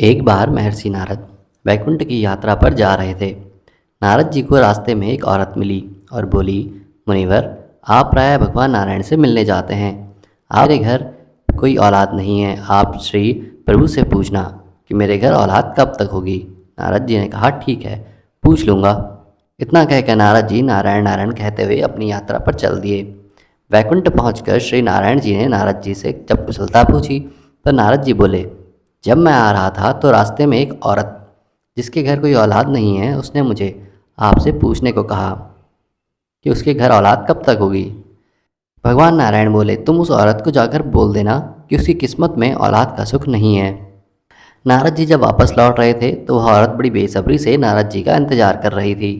एक बार महर्षि नारद वैकुंठ की यात्रा पर जा रहे थे। नारद जी को रास्ते में एक औरत मिली और बोली, मुनिवर, आप प्रायः भगवान नारायण से मिलने जाते हैं। आप मेरे घर कोई औलाद नहीं है। आप श्री प्रभु से पूछना कि मेरे घर औलाद कब तक होगी। नारद जी ने कहा, ठीक है, पूछ लूँगा। इतना कहकर नारद जी नारायण नारायण कहते हुए अपनी यात्रा पर चल दिए। वैकुंठ पहुंचकर श्री नारायण जी ने नारद जी से जब कुशलता पूछी तो नारद जी बोले, जब मैं आ रहा था तो रास्ते में एक औरत जिसके घर कोई औलाद नहीं है, उसने मुझे आपसे पूछने को कहा कि उसके घर औलाद कब तक होगी। भगवान नारायण बोले, तुम उस औरत को जाकर बोल देना कि उसकी किस्मत में औलाद का सुख नहीं है। नारद जी जब वापस लौट रहे थे तो वह औरत बड़ी बेसब्री से नारद जी का इंतजार कर रही थी।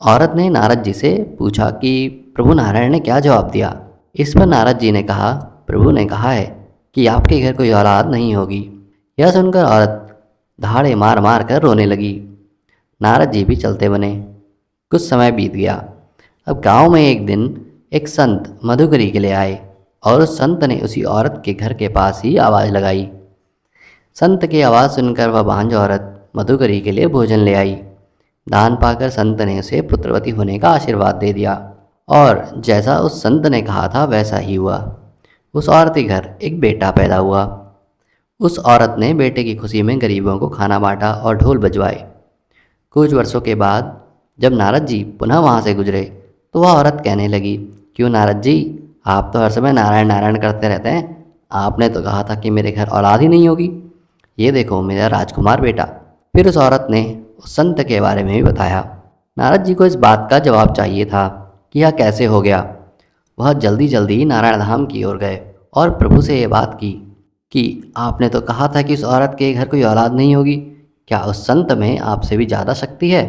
औरत ने नारद जी से पूछा कि प्रभु नारायण ने क्या जवाब दिया। इस पर नारद जी ने कहा, प्रभु ने कहा है कि आपके घर कोई औलाद नहीं होगी। यह सुनकर औरत दहाड़े मार मार कर रोने लगी। नारद जी भी चलते बने। कुछ समय बीत गया। अब गांव में एक दिन एक संत मधुकरी के लिए आए और उस संत ने उसी औरत के घर के पास ही आवाज़ लगाई। संत की आवाज़ सुनकर वह बांझ औरत मधुकरी के लिए भोजन ले आई। दान पाकर संत ने उसे पुत्रवती होने का आशीर्वाद दे दिया और जैसा उस संत ने कहा था वैसा ही हुआ। उस औरत के घर एक बेटा पैदा हुआ। उस औरत ने बेटे की खुशी में गरीबों को खाना बांटा और ढोल बजवाए। कुछ वर्षों के बाद जब नारद जी पुनः वहाँ से गुजरे तो वह औरत कहने लगी, क्यों नारद जी, आप तो हर समय नारायण नारायण करते रहते हैं। आपने तो कहा था कि मेरे घर औलाद ही नहीं होगी। ये देखो मेरा राजकुमार बेटा। फिर उस औरत ने उस संत के बारे में भी बताया। नारद जी को इस बात का जवाब चाहिए था कि यह कैसे हो गया। वह जल्दी जल्दी नारायण धाम की ओर गए और प्रभु से ये बात की कि आपने तो कहा था कि उस औरत के घर कोई औलाद नहीं होगी। क्या उस संत में आपसे भी ज़्यादा शक्ति है।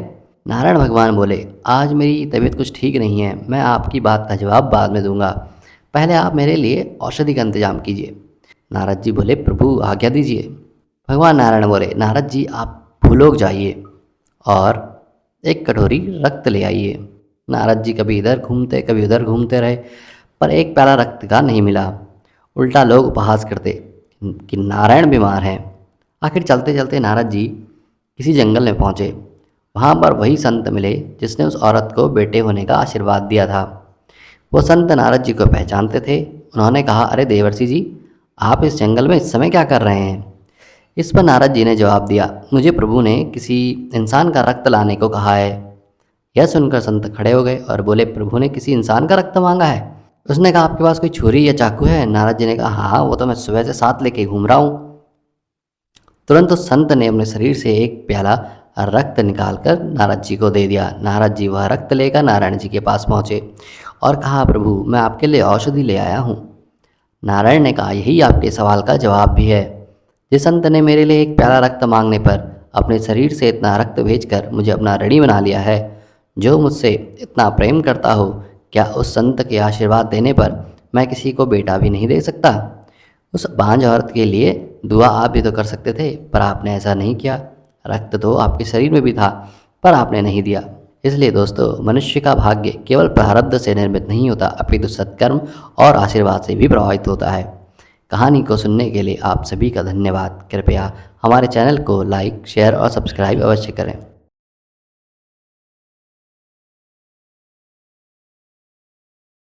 नारायण भगवान बोले, आज मेरी तबीयत कुछ ठीक नहीं है, मैं आपकी बात का जवाब बाद में दूंगा। पहले आप मेरे लिए औषधि का इंतजाम कीजिए। नारद जी बोले, प्रभु आज्ञा दीजिए। भगवान नारायण बोले, नारद जी आप भूलोक जाइए और एक कटोरी रक्त ले आइए। नारद जी कभी इधर घूमते कभी उधर घूमते रहे पर एक प्याला रक्त का नहीं मिला। उल्टा लोग उपहास करते कि नारायण बीमार हैं। आखिर चलते चलते नारद जी किसी जंगल में पहुँचे। वहाँ पर वही संत मिले जिसने उस औरत को बेटे होने का आशीर्वाद दिया था। वो संत नारद जी को पहचानते थे। उन्होंने कहा, अरे देवर्षि जी, आप इस जंगल में इस समय क्या कर रहे हैं। इस पर नारद जी ने जवाब दिया, मुझे प्रभु ने किसी इंसान का रक्त लाने को कहा है। यह सुनकर संत खड़े हो गए और बोले, प्रभु ने किसी इंसान का रक्त मांगा है। उसने कहा, आपके पास कोई छुरी या चाकू है। नारद जी ने कहा, हाँ, वो तो मैं सुबह से साथ लेके घूम रहा हूँ। तुरंत उस संत ने अपने शरीर से एक प्याला रक्त निकालकर नारद जी को दे दिया। नारद जी वह रक्त लेकर नारायण जी के पास पहुँचे और कहा, प्रभु मैं आपके लिए औषधि ले आया हूँ। नारायण ने कहा, यही आपके सवाल का जवाब भी है। जिस संत ने मेरे लिए एक प्याला रक्त मांगने पर अपने शरीर से इतना रक्त भेजकर मुझे अपना ऋणी बना लिया है, जो मुझसे इतना प्रेम करता हो, क्या उस संत के आशीर्वाद देने पर मैं किसी को बेटा भी नहीं दे सकता। उस बांझ औरत के लिए दुआ आप भी तो कर सकते थे, पर आपने ऐसा नहीं किया। रक्त तो आपके शरीर में भी था पर आपने नहीं दिया। इसलिए दोस्तों, मनुष्य का भाग्य केवल प्रारब्ध से निर्मित नहीं होता, अपितु सत्कर्म और आशीर्वाद से भी प्रभावित होता है। कहानी को सुनने के लिए आप सभी का धन्यवाद। कृपया हमारे चैनल को लाइक, शेयर और सब्सक्राइब अवश्य करें।